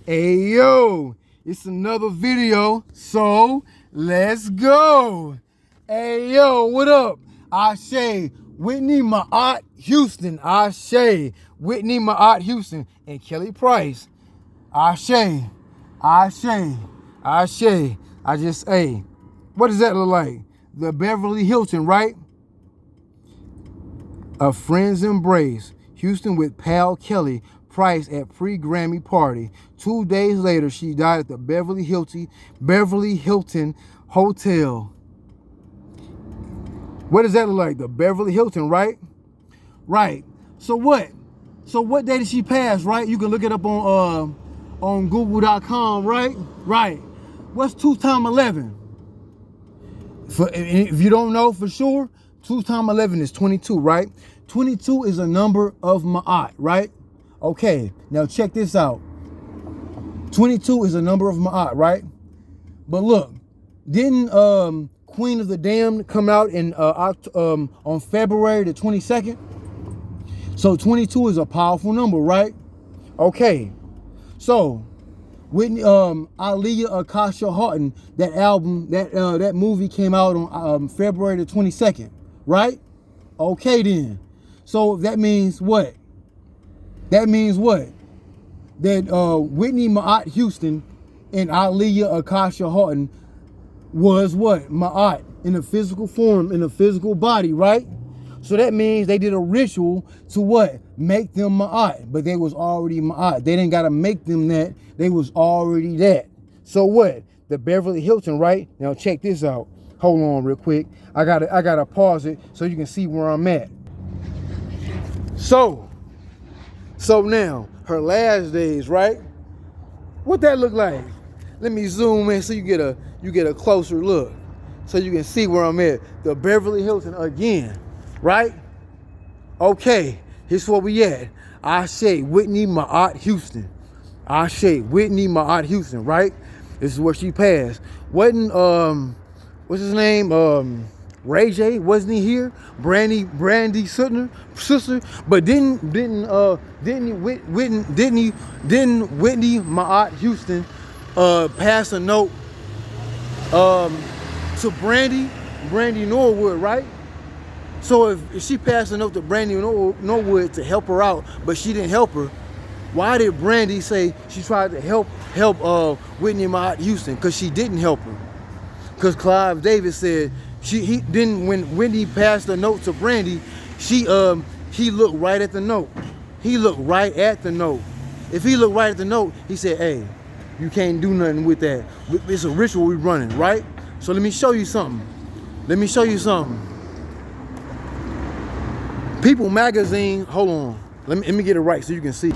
Hey yo, it's another video, so let's go. Hey yo, what up? Ashe, Whitney MAAT Houston. Ashe, Whitney MAAT Houston and Kelly Price. Ashe, Ashe, Ashe. I just, hey, what does that look like? The Beverly Hilton, right? A friend's embrace. Houston with pal Kelly Price at pre-Grammy party. 2 days later, she died at the Beverly Hilton Hotel. What does that look like? The Beverly Hilton, right? Right. So what? So what day did she pass, right? You can look it up on Google.com, right? Right. What's 2 times 11? If you don't know for sure, 2 times 11 is 22, right? 22 is a number of MAAT, right? Okay, now check this out. 22 is a number of MAAT, right? But look, didn't Queen of the Damned come out in on February the 22nd? So 22 is a powerful number, right? Okay, so Whitney, Aaliyah, Akasha Horton, that album, that movie came out on February the 22nd, right? Okay then. So that means what? That means what? That Whitney MAAT Houston and Aaliyah Akasha Horton was what? MAAT in a physical form, in a physical body, right? So that means they did a ritual to what? Make them MAAT, but they was already MAAT. They didn't gotta make them that, they was already that. So what? The Beverly Hilton, right? Now check this out. Hold on real quick. I gotta pause it so you can see where I'm at. So now, her last days, right? What that look like? Let me zoom in so you get a closer look. So you can see where I'm at. The Beverly Hilton again, right? Okay, here's where we at. Ashe, Whitney MAAT Houston. Ashe, Whitney MAAT Houston, right? This is where she passed. Wasn't what's his name? Ray J, wasn't he here? Brandy sister, but didn't Whitney MAAT Houston pass a note to Brandy Norwood, right? So if she passed a note to Brandy Norwood to help her out, but she didn't help her, why did Brandy say she tried to help Whitney MAAT Houston? Because she didn't help her. Because Clive Davis said when Whitney passed the note to Brandy, he looked right at the note. He looked right at the note. If he looked right at the note, he said, hey, you can't do nothing with that. It's a ritual we running, right? So let me show you something. People magazine, hold on. Let me get it right so you can see.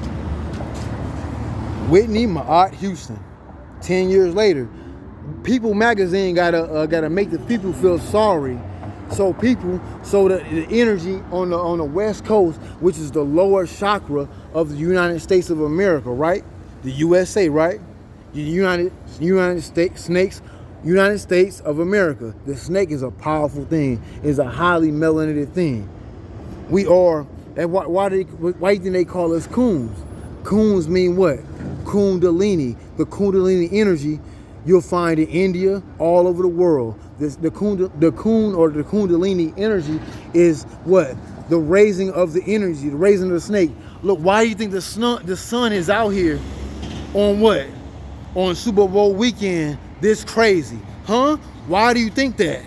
Whitney MAAT Houston, 10 years later. People magazine gotta make the people feel sorry. So the energy on the West Coast, which is the lower chakra of the United States of America, right? The USA, right? The United States of America. The snake is a powerful thing. It's a highly melanated thing. We are. Why do you think they call us coons? Coons mean what? Kundalini. The Kundalini energy you'll find in India, all over the world. The coon or the Kundalini energy is what? The raising of the energy, the raising of the snake. Look, why do you think the sun is out here on what? On Super Bowl weekend this crazy? Huh? Why do you think that?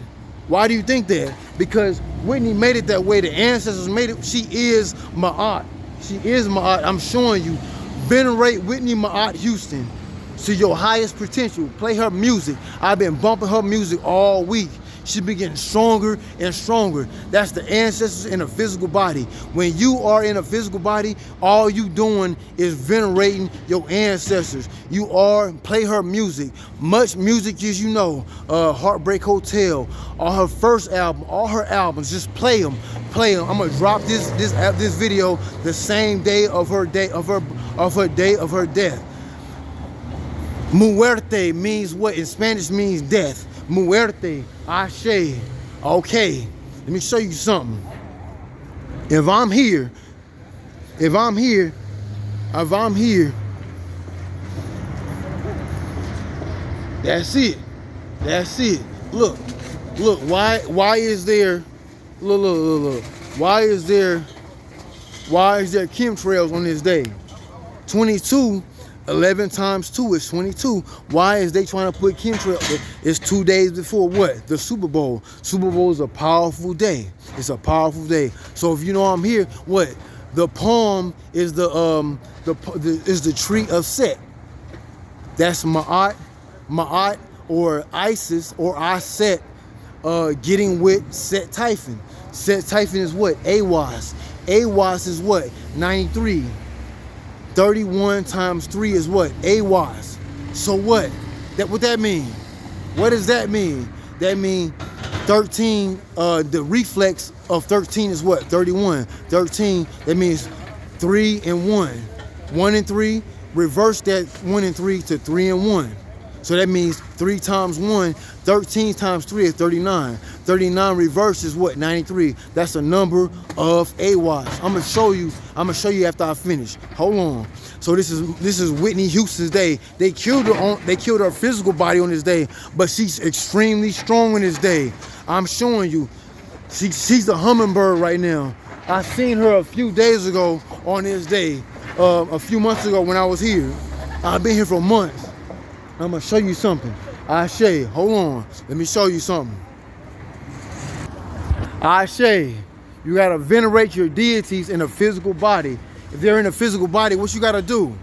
Why do you think that? Because Whitney made it that way. The ancestors made it. She is MAAT. She is MAAT. I'm showing you. Venerate Whitney MAAT Houston to your highest potential. Play her music. I've been bumping her music all week. She's been getting stronger and stronger. That's the ancestors in a physical body. When you are in a physical body, all you doing is venerating your ancestors. Play her music. Much music as you know. Heartbreak Hotel, all her first album, all her albums, just play them. I'm gonna drop this video the same day of her day of her death. Muerte means what? In Spanish means death. Muerte, Ashe. Okay, let me show you something. If I'm here That's it. That's it. Look. Why is there, look. Why is there chemtrails on this day? 22, 11 times 2 is 22. Why is they trying to put chemtrails? It's 2 days before what? The Super Bowl. Super Bowl is a powerful day. It's a powerful day. So if you know I'm here, what? The palm is the tree of Set. That's MAAT or Isis or Aset, getting with Set Typhon. Set Typhon is what? Aiwass. Aiwass is what? 93. 31 times 3 is what? Aiwass. So what? What that mean? What does that mean? That mean 13, the reflex of 13 is what? 31. 13, that means 3 and 1. 1 and 3, reverse that 1 and 3 to 3 and 1. So that means 3 times 1, 13 times 3 is 39. 39 reverse is what? 93. That's the number of Aiwass. I'm gonna show you after I finish. Hold on. So this is Whitney Houston's day. They killed her physical body on this day, but she's extremely strong on this day. I'm showing you. She's a hummingbird right now. I seen her a few days ago on this day. A few months ago when I was here. I've been here for months. I'm gonna show you something. Ashe, hold on. Let me show you something. Ashe, you gotta venerate your deities in a physical body. If they're in a physical body, what you gotta do?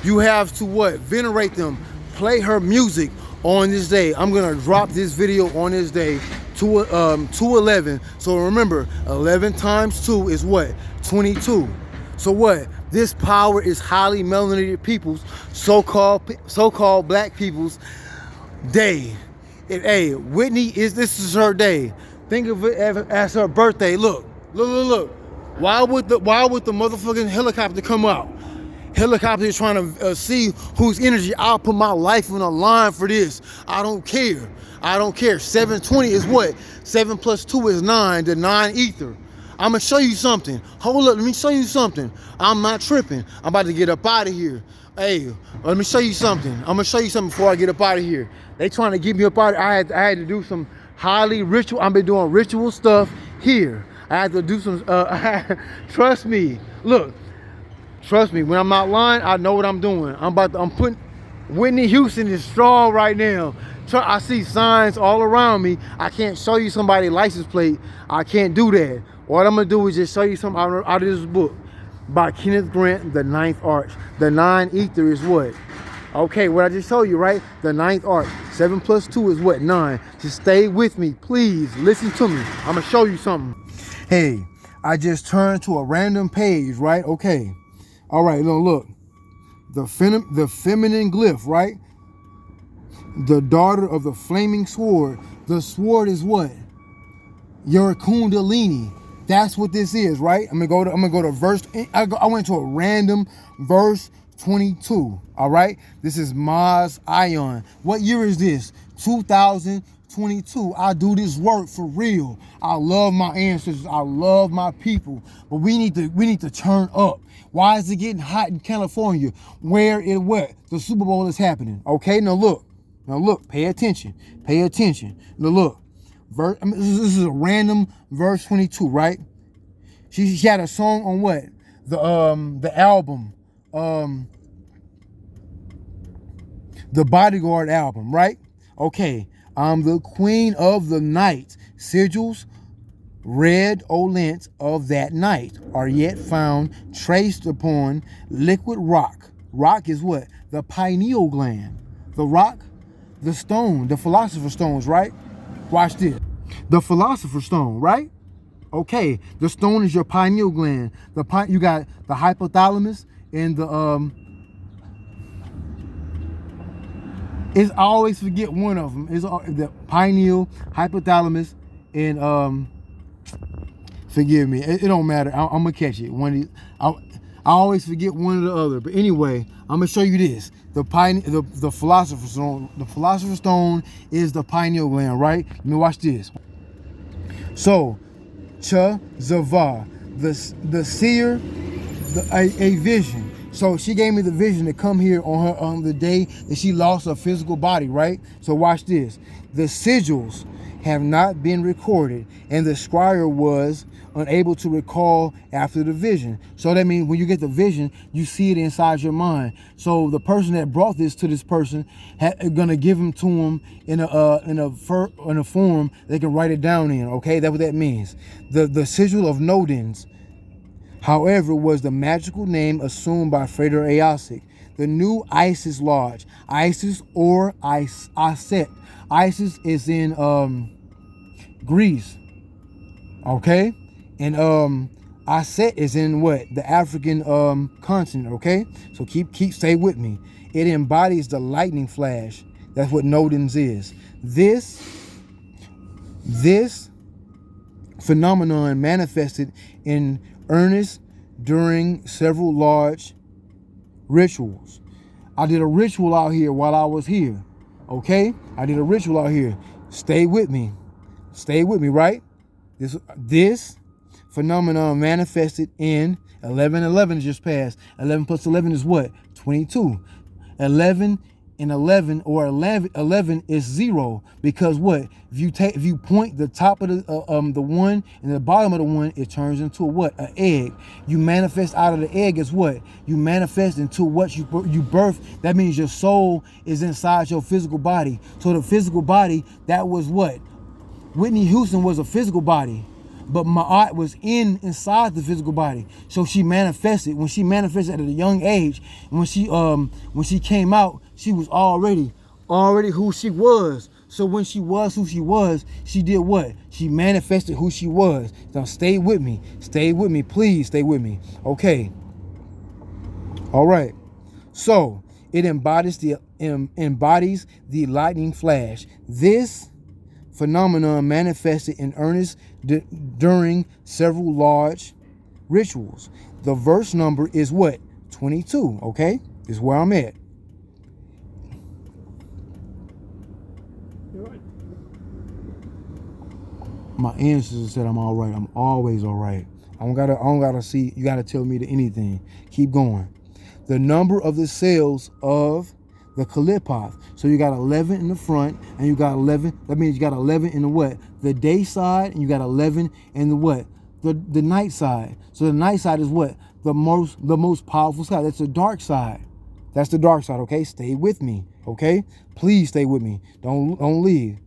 You have to what? Venerate them. Play her music on this day. I'm gonna drop this video on this day, 2/11. So remember, 11 times 2 is what? 22. So what? This power is highly melanated people's, so-called black people's day. And hey, this is her day. Think of it as her birthday. Look. Why would the motherfucking helicopter come out? Helicopter is trying to see whose energy. I'll put my life on the line for this. I don't care. 720 is what? 7 plus 2 is 9. The 9 ether. I'm gonna show you something. Hold up, let me show you something. I'm not tripping. I'm about to get up out of here. Hey, let me show you something. I'm gonna show you something before I get up out of here. They trying to get me up out. I had to do some highly ritual. I've been doing ritual stuff here. I had to do some. Trust me. Look, trust me. When I'm not lying, I know what I'm doing. I'm putting. Whitney Houston is strong right now. I see signs all around me. I can't show you somebody's license plate. I can't do that. What I'm gonna do is just show you something out of this book by Kenneth Grant, The Ninth Arch. The 9 ether is what? Okay, what I just told you, right? The 9th arch. 7 plus 2 is what? 9. Just stay with me, please. Listen to me. I'm gonna show you something. Hey, I just turned to a random page, right? Okay. All right, look. The feminine glyph, right? The daughter of the flaming sword. The sword is what? Your Kundalini. That's what this is, right? I'm gonna go to verse. I went to a random verse 22. All right. This is Maz Ion. What year is this? 2022. I do this work for real. I love my ancestors. I love my people. But we need to turn up. Why is it getting hot in California? Where it what? The Super Bowl is happening. Okay. Now look. Pay attention. Now look. This is a random verse 22, right? She had a song on what? The album, the Bodyguard album, right? Okay, I'm the queen of the night. Sigils, red olents of that night are yet found traced upon liquid rock. Rock is what? The pineal gland. The rock, the stone, the philosopher's stones, right? Watch this. The philosopher's stone, right? Okay, the stone is your pineal gland. You got the hypothalamus and the I always forget one of them. It's the pineal, hypothalamus, and forgive me, it don't matter. I'm gonna catch it. I always forget one or the other. But anyway, I'm gonna show you this. The philosopher's stone. The philosopher's stone is the pineal gland, right? Let me watch this. So, ChZV, the seer, a vision. So she gave me the vision to come here on her on the day that she lost her physical body, right? So watch this. The sigils have not been recorded, and the scryer was unable to recall after the vision. So that means when you get the vision, you see it inside your mind. So the person that brought this to this person gonna give them to him in a form they can write it down in. Okay, that's what that means. The sigil of Nodens, however, was the magical name assumed by Frater Aset, the new Isis Lodge. Isis or Aset. Isis is in Greece, okay? And Aset is in what? The African continent, okay? So stay with me. It embodies the lightning flash. That's what Nodens is. This phenomenon manifested in earnest during several large rituals. I did a ritual out here while I was here, okay? I did a ritual out here. Stay with me, right? This phenomenon manifested in 11 just passed. 11 plus 11 is what? 22. 11 and 11 or 11 is 0, because what? If you point the top of the one and the bottom of the one, it turns into a what? An egg. You manifest out of the egg is what? You manifest into what you birth. That means your soul is inside your physical body. So the physical body, that was what? Whitney Houston was a physical body, but MAAT was inside the physical body. So she manifested. When she manifested at a young age, and when she came out, she was already who she was. So when she was who she was, she did what? She manifested who she was. Now stay with me, please stay with me. Okay. All right. So it embodies the lightning flash. This phenomenon manifested in earnest during several large rituals. The verse number is what? 22, okay? This is where I'm at. My ancestors said I'm all right. I'm always all right. I don't gotta see, you gotta tell me to anything. Keep going. The number of the cells of the Qlipoth. So you got 11 in the front, and you got 11. That means you got 11 in the what? The day side, and you got 11 in the what? The night side. So the night side is what? The most powerful side. That's the dark side. That's the dark side. Okay, stay with me. Okay, please stay with me. Don't leave.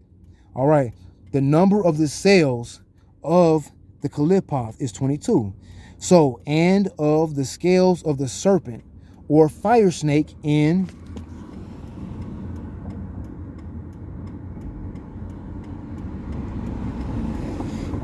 All right. The number of the cells of the Qlipoth is 22. So, and of the scales of the serpent or fire snake in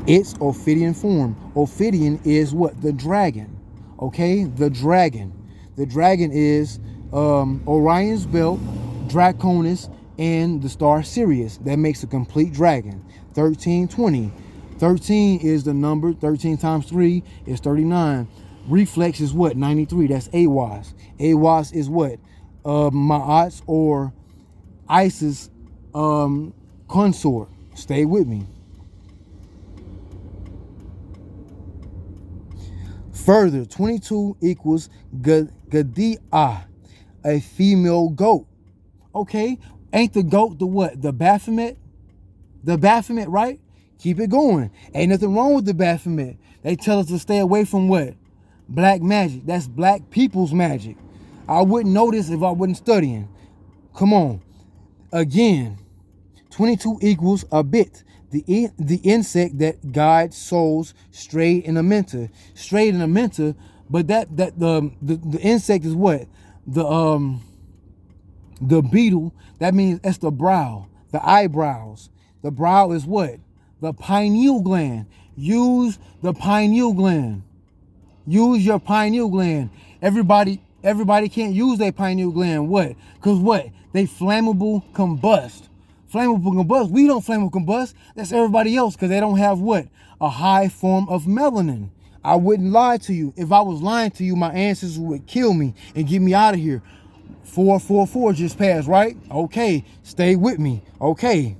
its Ophidian form. Ophidian is what? The dragon. Okay, the dragon. The dragon is Orion's Belt, Draconis, and the star Sirius. That makes a complete dragon. 1320. 13 is the number. 13 times 3 is 39. Reflex is what? 93. That's Aiwass. Aiwass is what? MAAT's or Isis consort. Stay with me. Further, 22 equals Goodie, a female goat. Okay, ain't the goat the what? The Baphomet? The Baphomet, right? Keep it going. Ain't nothing wrong with the Baphomet. They tell us to stay away from what? Black magic. That's black people's magic. I wouldn't know this if I wasn't studying. Come on. Again, 22 equals ABIT. The insect that guides souls straight in a mentor. Straight in a mentor, but the insect is what? The beetle. That means that's the brow, the eyebrows. The brow is what? The pineal gland. Use the pineal gland. Use your pineal gland. Everybody can't use their pineal gland. What? Because what? They flammable combust. Flammable combust. We don't flammable combust. That's everybody else, because they don't have what? A high form of melanin. I wouldn't lie to you. If I was lying to you, my ancestors would kill me and get me out of here. 444 just passed, right? Okay, stay with me. Okay.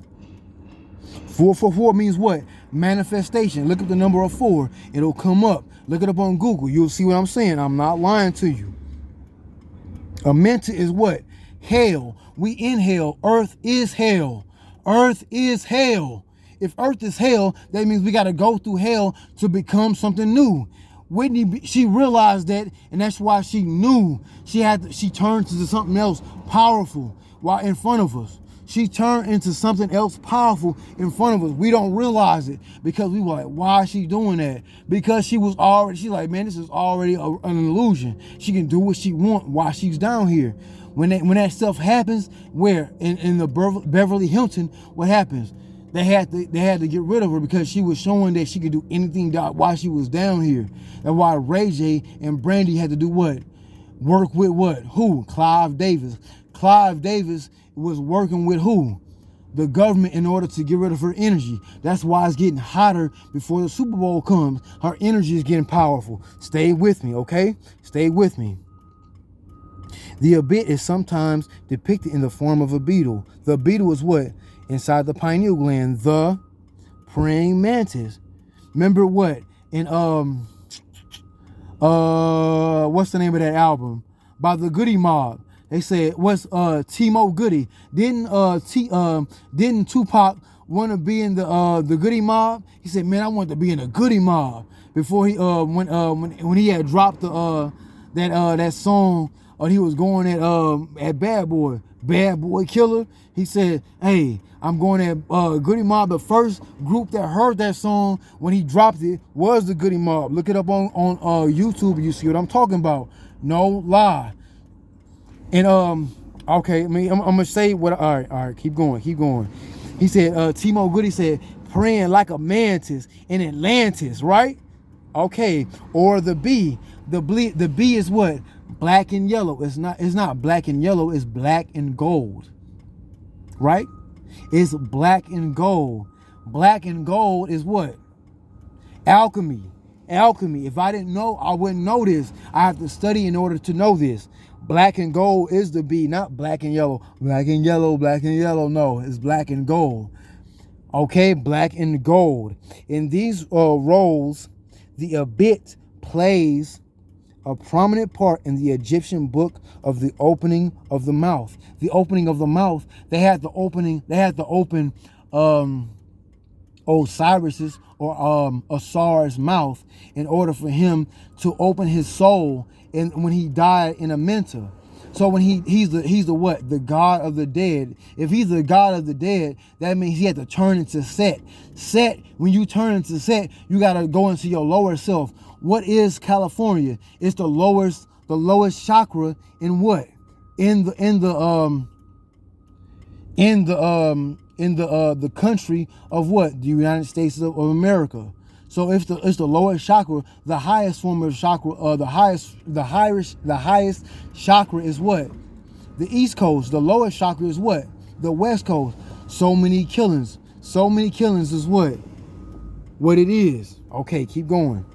444 means what? Manifestation. Look at the number of 4. It'll come up. Look it up on Google. You'll see what I'm saying. I'm not lying to you. Amenta is what? Hell. We inhale. Earth is hell. Earth is hell. If earth is hell, that means we got to go through hell to become something new. Whitney, she realized that, and that's why she knew she turned into something else powerful while in front of us. She turned into something else powerful in front of us. We don't realize it because we were like, why is she doing that? Because she's like, man, this is already an illusion. She can do what she wants while she's down here. When that stuff happens, where in the Beverly Hilton, what happens? They had to get rid of her because she was showing that she could do anything while she was down here. And why Ray J and Brandy had to do what? Work with what? Who? Clive Davis. Clive Davis was working with who? The government in order to get rid of her energy. That's why it's getting hotter before the Super Bowl comes. Her energy is getting powerful. Stay with me, okay? Stay with me. The ABIT is sometimes depicted in the form of a beetle. The beetle is what? Inside the pineal gland, the praying mantis. Remember what? In what's the name of that album? By the Goodie Mob. They said, what's T-Mo Goodie? Didn't Tupac want to be in the Goodie Mob? He said, man, I want to be in the Goodie Mob. Before he when he had dropped that song, or he was going at Bad Boy Killer. He said, hey, I'm going at Goodie Mob. The first group that heard that song when he dropped it was the Goodie Mob. Look it up on YouTube. You see what I'm talking about. No lie. And okay, I'm gonna say what. All right, keep going. He said, T-Mo Goodie said, praying like a mantis in Atlantis, right? Okay, or the bee. The bee is what? Black and yellow. It's not black and yellow. It's black and gold, right? It's black and gold. Black and gold is what? Alchemy. If I didn't know, I wouldn't know this. I have to study in order to know this. Black and gold is the bee, not black and yellow. Black and yellow. No, it's black and gold. Okay, black and gold. In these roles, the ABIT plays a prominent part in the Egyptian book of the opening of the mouth. The opening of the mouth, they had to open Osiris's or Asar's mouth in order for him to open his soul when he died in Amenta. So when he's the what? The god of the dead. If he's the god of the dead, that means he had to turn into Set. Set, when you turn into Set, you gotta go into your lower self. What is California? It's the lowest chakra in what? In the country of what? The United States of America. So it's the lowest chakra, the highest form of chakra, the highest chakra is what? The East Coast. The lowest chakra is what? The West Coast. So many killings. Is what it is. Okay, keep going.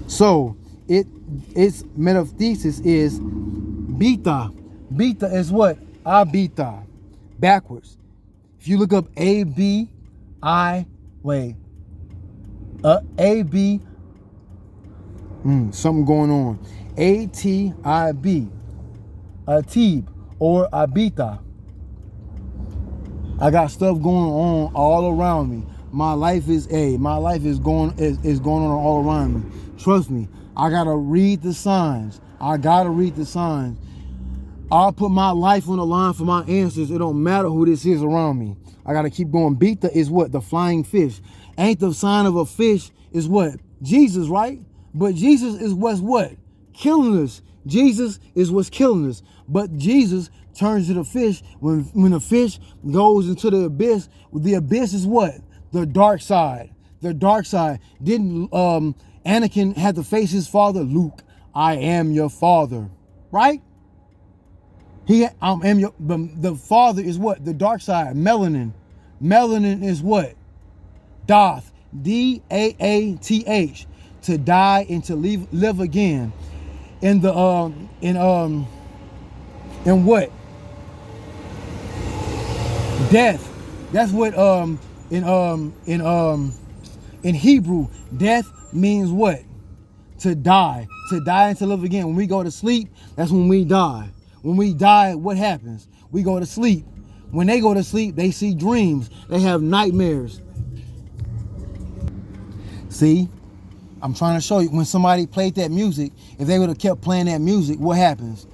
So its metathesis is beta. Beta is what? Abita. Backwards. If you look up ABI, something going on. ATIB, Atib, or Abita. I got stuff going on all around me. My life is going on all around me. Trust me, I gotta read the signs. I'll put my life on the line for my answers. It don't matter who this is around me. I gotta keep going. Beta is what? The flying fish. Ain't the sign of a fish is what? Jesus, right? But Jesus is what's what? Killing us. Jesus is what's killing us. But Jesus turns to the fish when the fish goes into the abyss. The abyss is what? The dark side. The dark side. Didn't Anakin have to face his father? Luke, I am your father. Right? The father is what? The dark side. Melanin. Melanin is what? Doth. DAATH. To die and to live again. In what? Death. That's what in Hebrew, death means what? to die and to live again. When we go to sleep, that's when we die. When we die, what happens? We go to sleep. When they go to sleep, they see dreams. They have nightmares. See, I'm trying to show you, when somebody played that music, if they would have kept playing that music, what happens?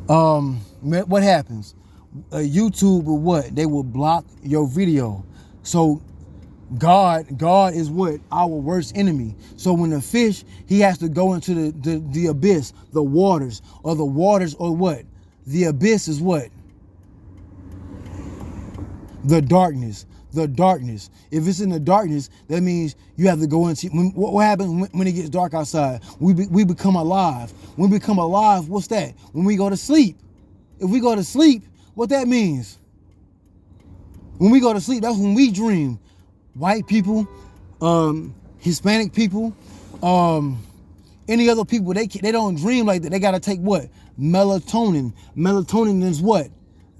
What happens? YouTube will what? They will block your video. So God is what? Our worst enemy. So when the fish, he has to go into the abyss, the waters or what? The abyss is what? The darkness. The darkness. If it's in the darkness, that means you have to go into. What happens when it gets dark outside? We become alive. When we become alive, what's that? When we go to sleep. If we go to sleep, what that means? When we go to sleep, that's when we dream. White people, Hispanic people, any other people, they don't dream like that. They gotta take what? Melatonin. Melatonin is what?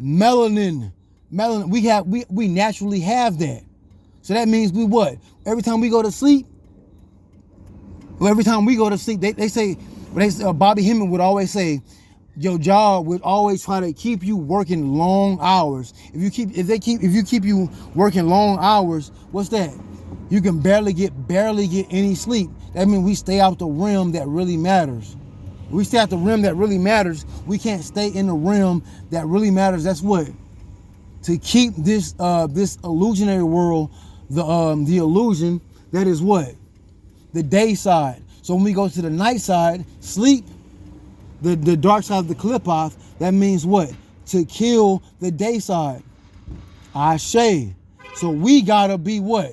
Melanin. We naturally have that. So that means we what? Every time we go to sleep, they say, Bobby Hemming would always say, your job would always try to keep you working long hours. If you keep you working long hours, what's that? You can barely get any sleep. That means we stay out the realm that really matters. We stay out the realm that really matters. We can't stay in the realm that really matters. That's what? To keep this illusionary world, the illusion that is what? The day side. So when we go to the night side, sleep, the dark side of the Qlipoth, that means what? To kill the day side. Ashe. So we gotta be what?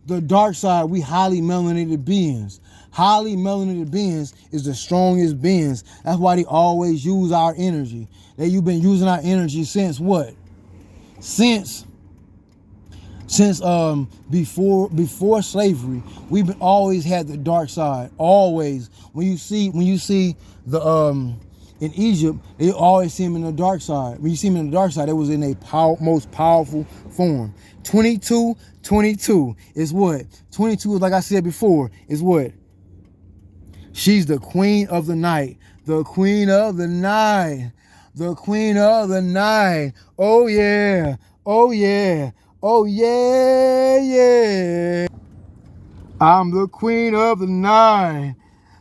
The dark side. We highly melanated beings. Highly melanated beings is the strongest beings. That's why they always use our energy. You've been using our energy since what? Since before slavery, we've always had the dark side. Always. When you see the in Egypt, they always see him in the dark side. When you see him in the dark side, it was in a most powerful form. 22 is what? 22 is, like I said before, is what? She's the queen of the night. The queen of the night. The queen of the night. Oh yeah. Oh yeah. Oh yeah, yeah. I'm the queen of the night.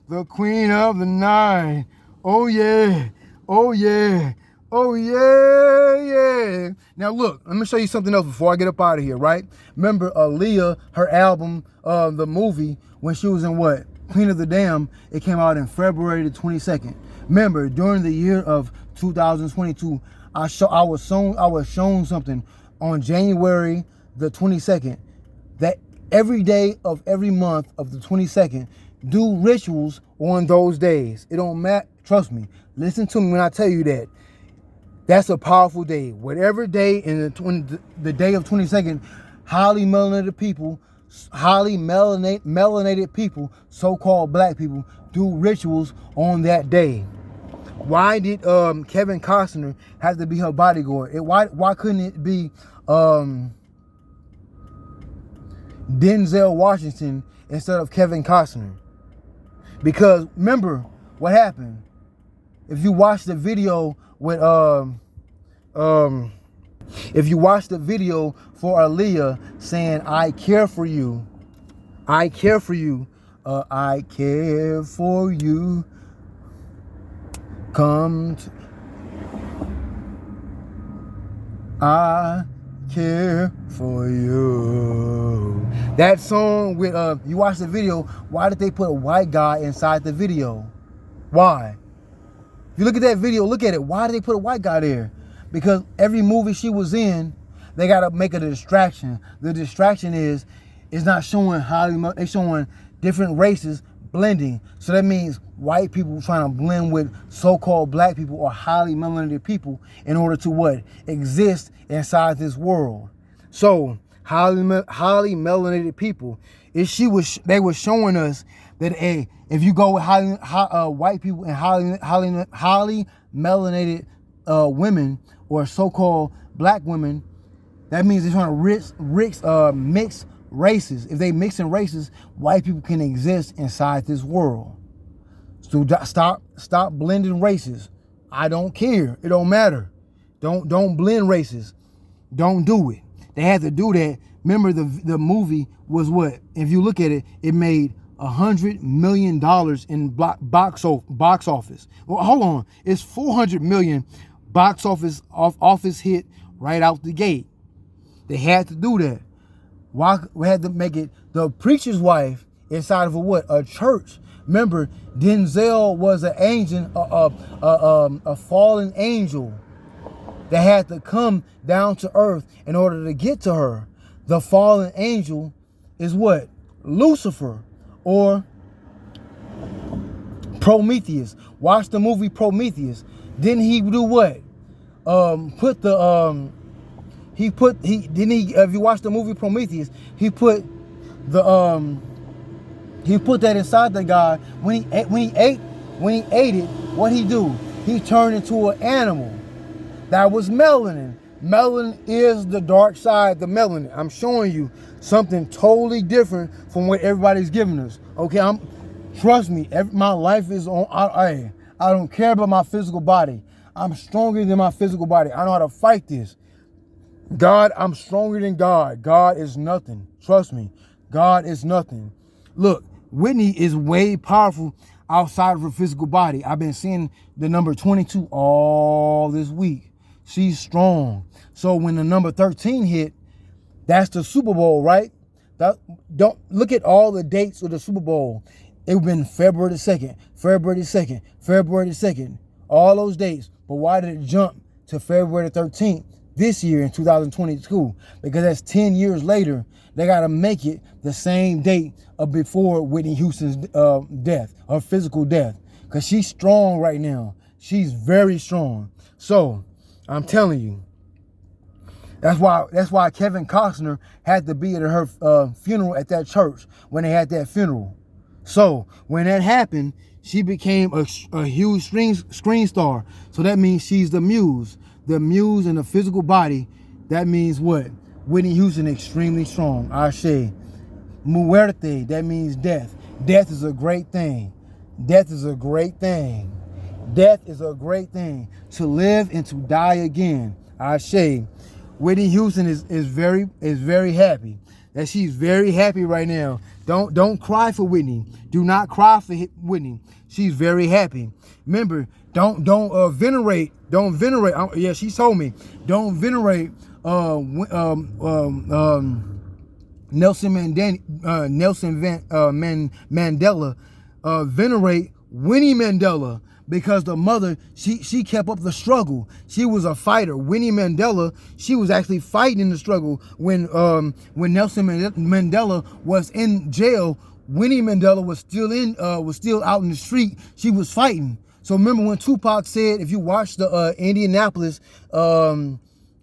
The queen of the night. Oh yeah. Oh yeah. Oh yeah, yeah. Now look, let me show you something else before I get up out of here, right? Remember Aaliyah, her album, the movie, when she was in what? Queen of the Dam, it came out in February the 22nd. Remember, during the year of 2022, I was shown something on January the 22nd, that every day of every month of the 22nd, do rituals on those days. It don't matter. Trust me. Listen to me when I tell you that. That's a powerful day. Whatever day in the day of 22nd, highly melanated people, melanated people, so-called black people, do rituals on that day. Why did Kevin Costner have to be her bodyguard? Why couldn't it be Denzel Washington instead of Kevin Costner? Because remember what happened. If you watch the video with if you watch the video for Aaliyah saying I care for you, I care for you, I care for you, come to, I care for you. That song with you watch the video, why did they put a white guy inside the video? Why? If you look at that video, look at it. Why did they put a white guy there? Because every movie she was in, they gotta make it a distraction. The distraction is not showing they're showing different races blending. So that means white people trying to blend with so-called black people or highly melanated people in order to what? Exist inside this world. So highly melanated people, they were showing us that if you go with white people and highly melanated women or so-called black women, that means they're trying to mix races, if they mixing races, white people can exist inside this world. So stop blending races. I don't care. It don't matter. Don't blend races. Don't do it. They had to do that. Remember, the movie was what? If you look at it, it made $100 million in box office. Well, hold on. It's 400 million box office hit right out the gate. They had to do that. Why? We had to make it the preacher's wife inside of a church. Remember, Denzel was an angel, a fallen angel that had to come down to earth in order to get to her. The fallen angel is what? Lucifer or Prometheus. Watch the movie Prometheus. Didn't he do what? If you watch the movie Prometheus, he put that inside the guy. When he ate it, what he do? He turned into an animal. That was melanin. Melanin is the dark side, the melanin. I'm showing you something totally different from what everybody's giving us. Okay, trust me, my life is on. I don't care about my physical body. I'm stronger than my physical body. I know how to fight this. God, I'm stronger than God. God is nothing. Trust me, God is nothing. Look, Whitney is way powerful outside of her physical body. I've been seeing the number 22 all this week. She's strong. So when the number 13 hit, that's the Super Bowl, right? Don't look at all the dates of the Super Bowl. It would have been February the 2nd, February the 2nd, February the 2nd, all those dates. But why did it jump to February the 13th this year in 2022? Because that's 10 years later. They got to make it the same date of before Whitney Houston's death, her physical death. Because she's strong right now. She's very strong. So I'm telling you, that's why Kevin Costner had to be at her funeral at that church when they had that funeral. So when that happened, she became a huge screen star. So that means she's the Muse. The Muse in the physical body. That means what? Whitney Houston extremely strong. Ashe. Muerte, that means death. Death is a great thing. Death is a great thing. Death is a great thing. To live and to die again. Ashe. Whitney Houston is very happy. That she's very happy right now. Don't cry for Whitney. Do not cry for Whitney. She's very happy. Remember, don't venerate. Don't venerate. Yeah, she told me. Don't venerate Nelson Mandela. Venerate Winnie Mandela. Because the mother, she kept up the struggle. She was a fighter. Winnie Mandela, she was actually fighting in the struggle. When Nelson Mandela was in jail, Winnie Mandela was still out in the street. She was fighting. So remember when Tupac said, if you watch the Indianapolis